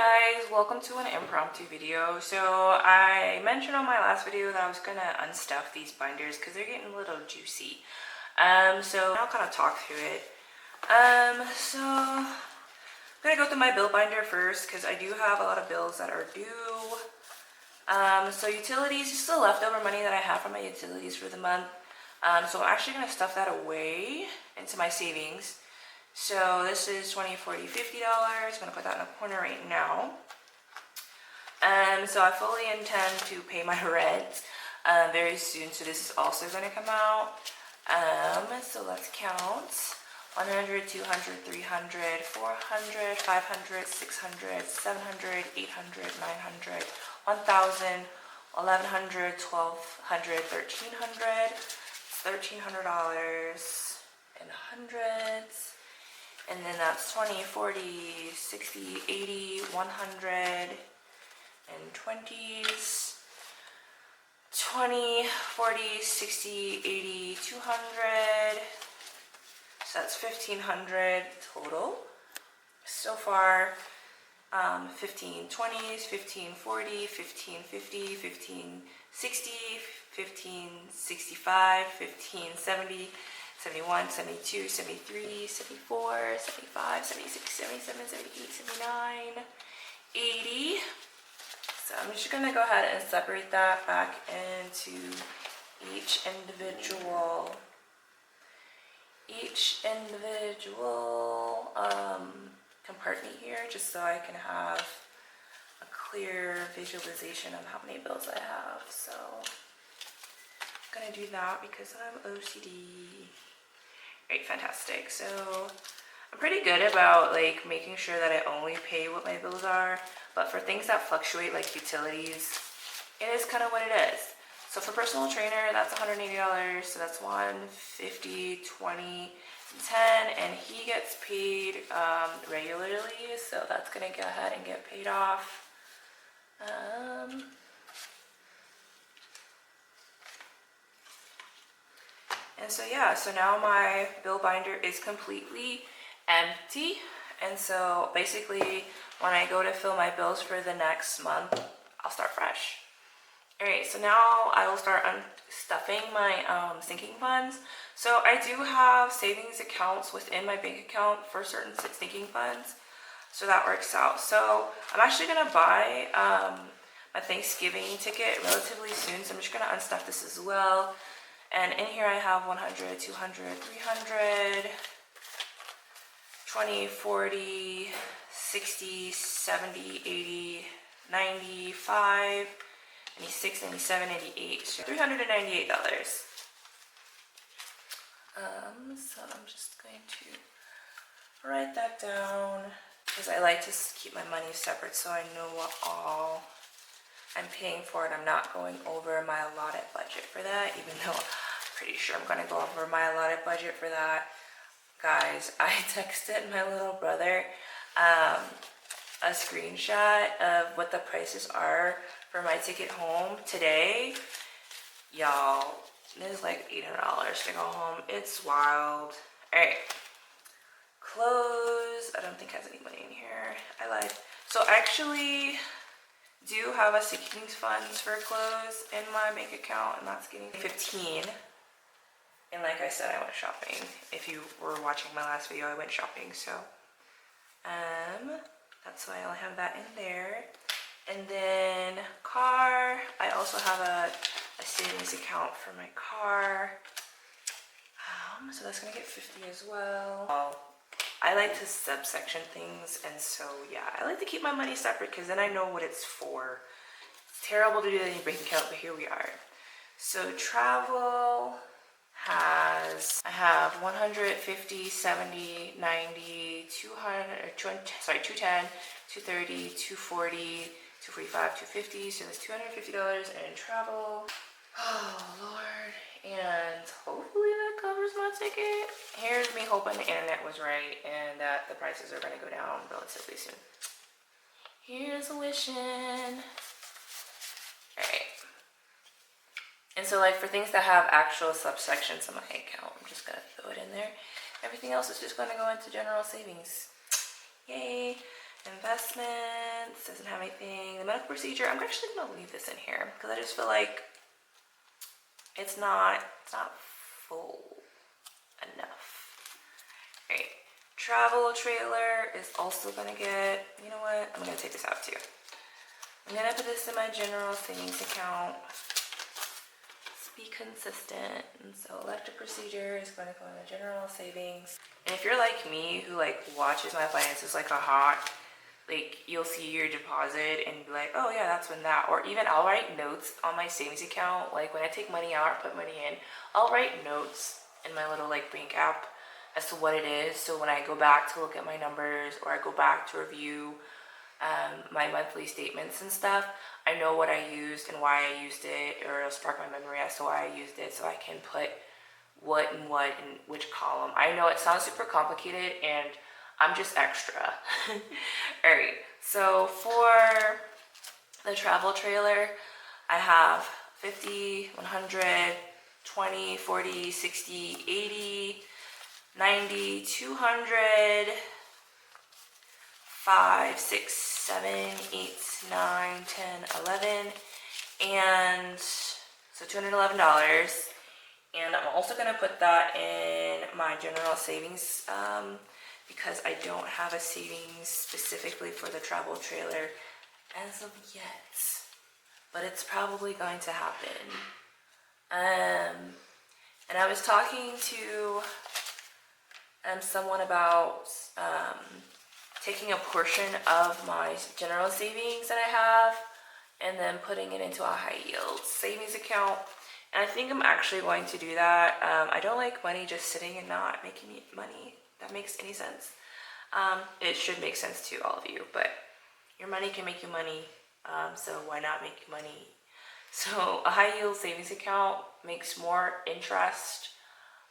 guys, welcome to an impromptu video. So I mentioned on my last video that I was gonna unstuff these binders because they're getting a little juicy. So I'll kind of talk through it. So I'm gonna go through my bill binder first because I do have a lot of bills that are due. So utilities, just the leftover money that I have from my utilities for the month. So I'm actually gonna stuff that away into my savings. So this is $20, $40, $50. I'm gonna put that in a corner right now. So I fully intend to pay my rent very soon. So this is also gonna come out. So let's count. 100, 200, 300, 400, 500, 600, 700, 800, 900, 1,000, 1,100, 1,200, 1,300. $1,300 in hundreds. And then that's 20, 40, 60, 80, 100 and 20s. 20, 40, 60, 80, 200. So that's 1,500 total. So far, 15 20s, 15 40, 15 50, 15 60, 15 65, 15 70, 71, 72, 73, 74, 75, 76, 77, 78, 79, 80. So I'm just going to go ahead and separate that back into each individual compartment here, just so I can have a clear visualization of how many bills I have. So I'm going to do that because I'm OCD. Great, fantastic. So I'm pretty good about like making sure that I only pay what my bills are, but for things that fluctuate like utilities, it is kind of what it is. So for personal trainer, that's $180, so that's 150, 20, 10, and he gets paid regularly, so that's gonna go ahead and get paid off. And so yeah, so now my bill binder is completely empty. And so basically when I go to fill my bills for the next month, I'll start fresh. All right, so now I will start unstuffing my sinking funds. So I do have savings accounts within my bank account for certain sinking funds. So that works out. So I'm actually gonna buy a Thanksgiving ticket relatively soon. So I'm just gonna unstuff this as well. And in here I have 100, 200, 300, 20, 40, 60, 70, 80, 95, 96, 97, 98, so $398. So I'm just going to write that down because I like to keep my money separate so I know what all I'm paying for it. I'm not going over my allotted budget for that, even though I'm pretty sure I'm going to go over my allotted budget for that. Guys, I texted my little brother a screenshot of what the prices are for my ticket home today. Y'all, this is like $800 to go home. It's wild. Alright. Clothes. I don't think has any money in here. I lied. So I actually do have a savings funds for clothes in my bank account, and that's getting 15. And like I said, I went shopping. If you were watching my last video, I went shopping. So that's why I only have that in there. And then car, I also have a savings account for my car. So that's gonna get 50 as well. I like to subsection things, and so yeah, I like to keep my money separate because then I know what it's for. It's terrible to do that in your bank account, but here we are. So travel I have 150, 70, 90, 200, 210, 230, 240, 245, 250. So that's $250 in travel. Oh Lord. And hopefully that covers my ticket. Here's me hoping the internet was right and that the prices are going to go down relatively soon. Here's a wishing. Alright. And so like for things that have actual subsections in my account, I'm just going to throw it in there. Everything else is just going to go into general savings. Yay. Investments, doesn't have anything. The medical procedure, I'm actually gonna leave this in here because I just feel like it's not full enough. All right, travel trailer is also gonna get, you know what? I'm gonna take this out too. I'm gonna put this in my general savings account. Let's be consistent. And so elective procedure is gonna go in the general savings. And if you're like me, who like watches my finances like a hawk, like you'll see your deposit and be like, oh yeah, that's when that, or even I'll write notes on my savings account. Like when I take money out or put money in, I'll write notes in my little like bank app as to what it is. So when I go back to look at my numbers or I go back to review my monthly statements and stuff, I know what I used and why I used it, or it'll spark my memory as to why I used it, so I can put what in which column. I know it sounds super complicated and I'm just extra. All right, so for the travel trailer, I have 50, 100, 20, 40, 60, 80, 90, 200, 5, 6, 7, 8, 9, 10, 11, and so $211. And I'm also gonna put that in my general savings because I don't have a savings specifically for the travel trailer as of yet, but it's probably going to happen. And I was talking to someone about taking a portion of my general savings that I have and then putting it into a high yield savings account. And I think I'm actually going to do that. I don't like money just sitting and not making me money. That makes any sense. It should make sense to all of you, but your money can make you money. So why not make you money? So a high yield savings account makes more interest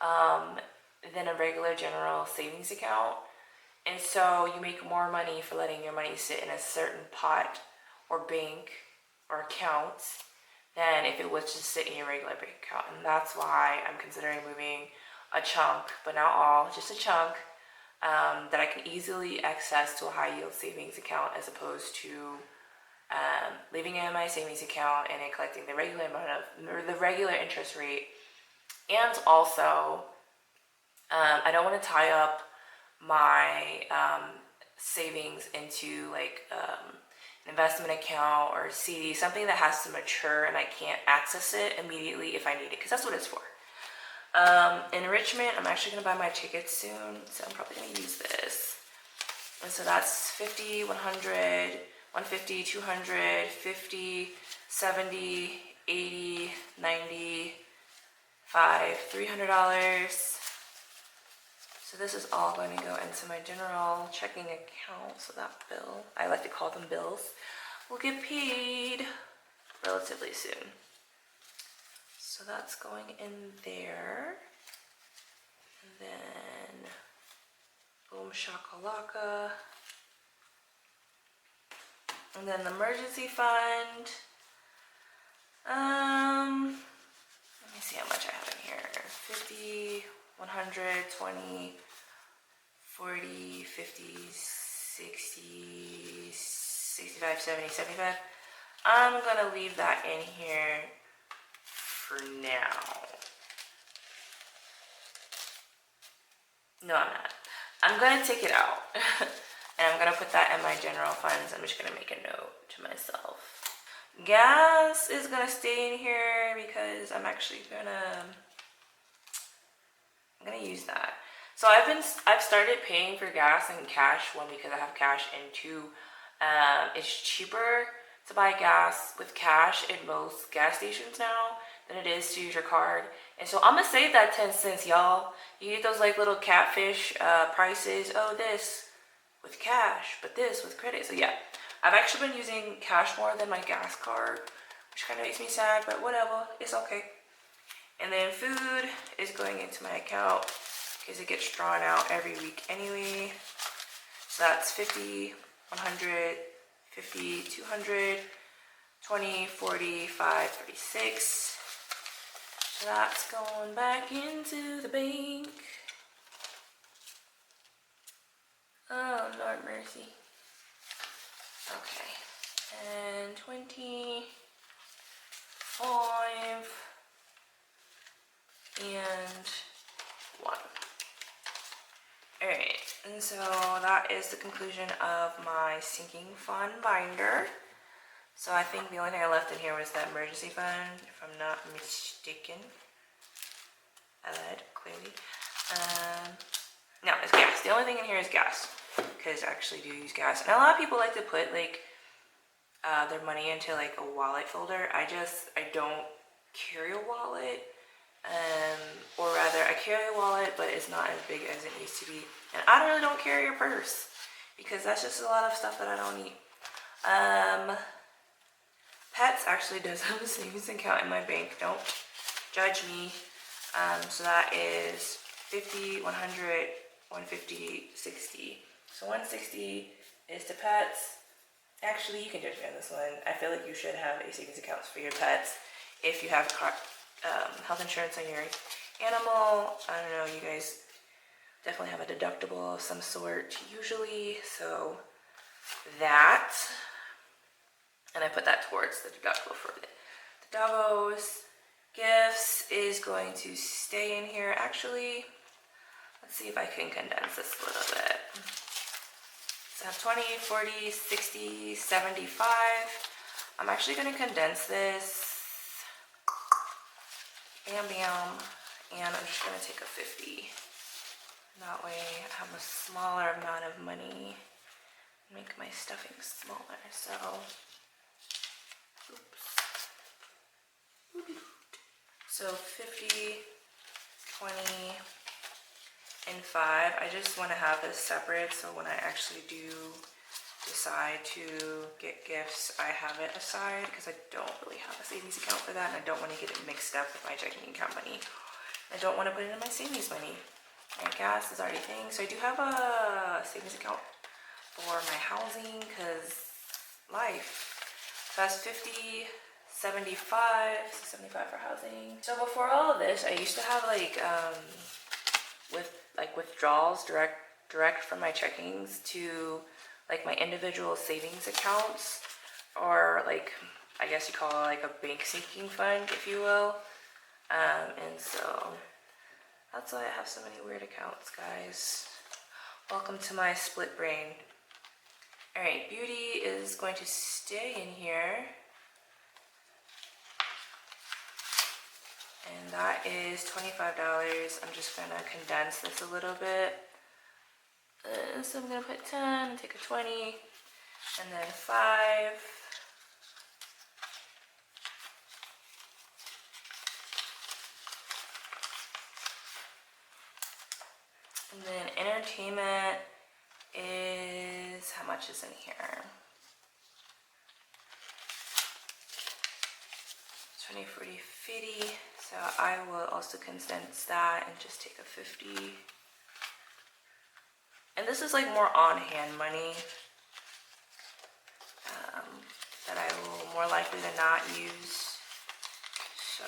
than a regular general savings account. And so you make more money for letting your money sit in a certain pot or bank or account than if it was just sit in your regular bank account. And that's why I'm considering moving a chunk, but not all, just a chunk that I can easily access to a high yield savings account as opposed to leaving it in my savings account and it collecting the regular amount of, or the regular interest rate. And also, I don't want to tie up my savings into like an investment account or a CD, something that has to mature and I can't access it immediately if I need it, because that's what it's for. Enrichment, I'm actually going to buy my tickets soon, so I'm probably going to use this. And so that's 50, 100, 150, 200, 50, 70, 80, 90, $300. So this is all going to go into my general checking account. So that bill, I like to call them bills, will get paid relatively soon. So that's going in there. And then, boom shakalaka. And then the emergency fund. Let me see how much I have in here. 50, 100, 20, 40, 50, 60, 65, 70, 75. I'm gonna leave that in here for now. No, I'm not. I'm gonna take it out and I'm gonna put that in my general funds. I'm just gonna make a note to myself. Gas is gonna stay in here because I'm actually gonna use that. So I've started paying for gas in cash, one because I have cash, and two, it's cheaper to buy gas with cash at most gas stations now than it is to use your card. And so I'm gonna save that 10 cents, y'all. You get those like little catfish prices. Oh, this with cash, but this with credit. So yeah, I've actually been using cash more than my gas card, which kind of makes me sad, but whatever, it's okay. And then food is going into my account because it gets drawn out every week anyway. So that's 50, 100, 50, 200, 20, 40, 5, 36. So that's going back into the bank. Oh, Lord mercy. Okay, and 25 and 1. Alright, and so that is the conclusion of my sinking fund binder. So I think the only thing I left in here was the emergency fund, if I'm not mistaken. I lied, clearly. No, it's gas. The only thing in here is gas, because I actually do use gas. And a lot of people like to put like their money into like a wallet folder. I don't carry a wallet, or rather I carry a wallet, but it's not as big as it used to be. And I really don't carry a purse, because that's just a lot of stuff that I don't need. Pets actually does have a savings account in my bank. Don't judge me. So that is 50, 100, 150, 60. So 160 is to pets. Actually, you can judge me on this one. I feel like you should have a savings account for your pets if you have health insurance on your animal. I don't know, you guys definitely have a deductible of some sort usually. So that, and I put that towards the deductible for the doggos. Gifts is going to stay in here. Actually, let's see if I can condense this a little bit. So I have 20, 40, 60, 75. I'm actually going to condense this. Bam, bam. And I'm just going to take a 50. That way I have a smaller amount of money. Make my stuffing smaller. So, oops. So 50, 20, and 5. I just want to have this separate, so when I actually do decide to get gifts, I have it aside, because I don't really have a savings account for that, and I don't want to get it mixed up with my checking account money. I don't want to put it in my savings money. And gas is already a thing. So I do have a savings account for my housing, because life. So that's 50, 75, so 75 for housing. So before all of this, I used to have like withdrawals direct from my checkings to like my individual savings accounts, or like I guess you call it like a bank sinking fund, if you will. And so that's why I have so many weird accounts, guys. Welcome to my split brain. All right, beauty is going to stay in here. And that is $25. I'm just gonna condense this a little bit. So I'm gonna put 10 and take a 20, and then 5. And then entertainment is, how much is in here? 20, 40, 50. So I will also condense that and just take a 50. And this is like more on-hand money that I will more likely than not use. So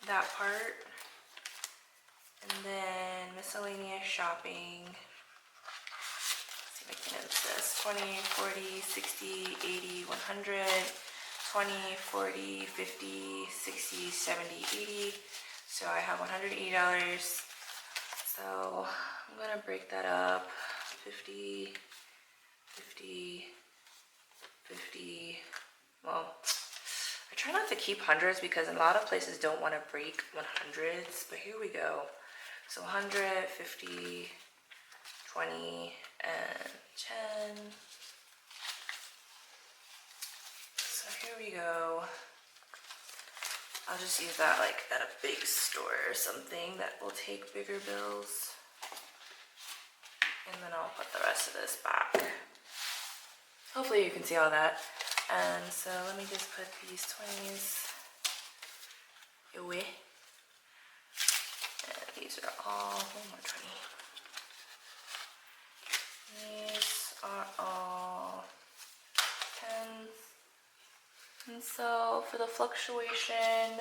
that part. And then miscellaneous shopping. Let's see if I can notice this. 20, 40, 60, 80, 100. 20, 40, 50, 60, 70, 80. So I have $180. So I'm gonna break that up. 50, 50, 50. Well, I try not to keep hundreds because a lot of places don't want to break 100s, but here we go. So 100, 50, 20, and 10. So here we go. I'll just use that like at a big store or something that will take bigger bills. And then I'll put the rest of this back. Hopefully you can see all that. And so let me just put these 20s away. And these are all, one more 20. These are all 10s. And so for the fluctuation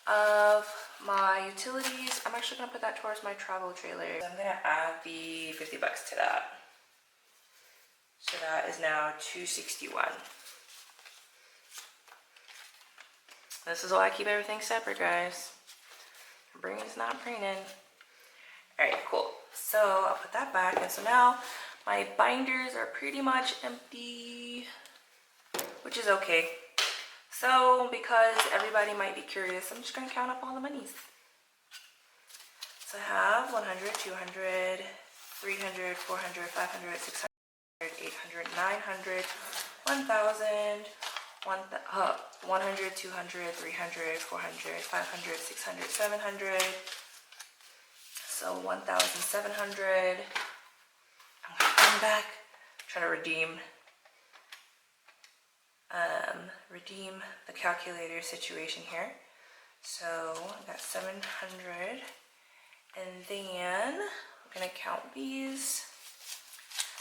of my utilities, I'm actually gonna put that towards my travel trailer. So I'm gonna add the $50 to that. So that is now $261. This is why I keep everything separate, guys. Brain's not braining. Alright, cool. So I'll put that back. And so now my binders are pretty much empty, which is okay. So because everybody might be curious, I'm just going to count up all the monies. So I have 100, 200, 300, 400, 500, 600, 800, 900, 1,000, 100, 200, 300, 400, 500, 600, 700. So 1,700. I'm going back. I'm trying to redeem the calculator situation here. So I got 700. And then I'm gonna count these.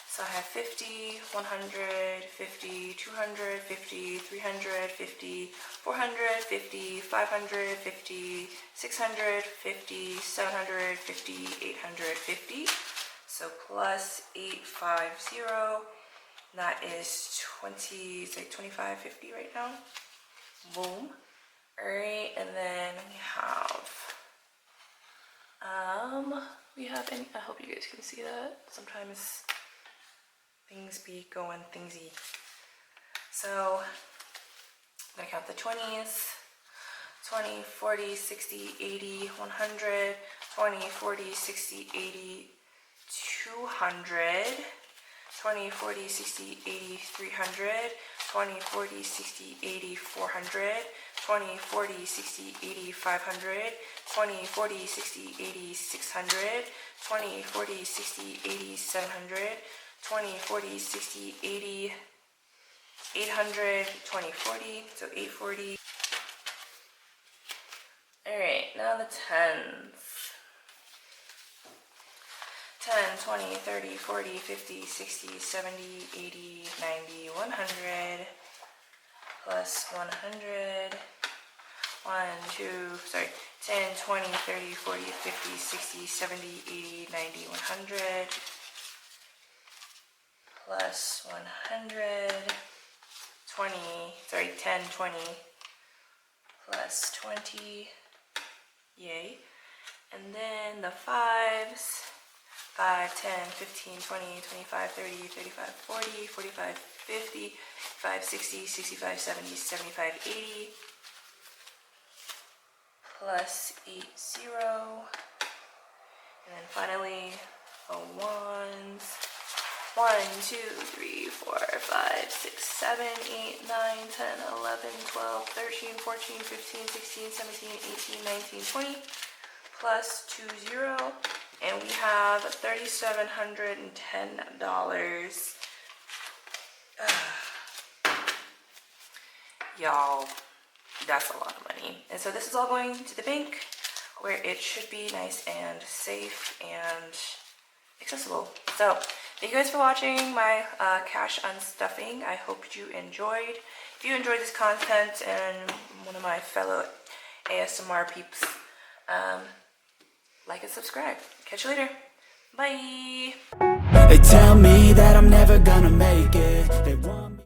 So I have 50, 100, 50, 200, 50, 300, 50, 400, 50, 500, 50, 600, 50, 700, 50, 850. So plus 850. That is 20, it's like 25.50 right now. Boom. Alright, and then we have any, I hope you guys can see that. Sometimes things be going thingsy. So I'm gonna count the 20s. 20, 40, 60, 80, 100, 20, 40, 60, 80, 200, 20, 40, 60, 80, 300, 20, 40, 60, 80, 400, 20, 40, 60, 80, 500, 20, 40, 60, 80, 600, 20, 40, 60, 80, 700, 20, 40, 60, 80, 800, 20, 40, so 840. Alright, now the tens. 10, 20, 30, 40, 50, 60, 70, 80, 90, 100, plus 100, 10, 20, 30, 40, 50, 60, 70, 80, 90, 100, plus 100, 10, 20, plus 20, yay. And then the fives, 5, 10, 15, 20, 25, 30, 35, 40, 45, 50, 5, 60, 65, 70, 75, 80, plus 80. And then finally, the ones. 1, 2, 3, 4, 5, 6, 7, 8, 9, 10, 11, 12, 13, 14, 15, 16, 17, 18, 19, 20, plus 20. And we have $3,710. Y'all, that's a lot of money. And so this is all going to the bank where it should be nice and safe and accessible. So thank you guys for watching my cash unstuffing. I hope you enjoyed. If you enjoyed this content and one of my fellow ASMR peeps, like and subscribe. Catch you later. Bye. They tell me that I'm never gonna make it. They want me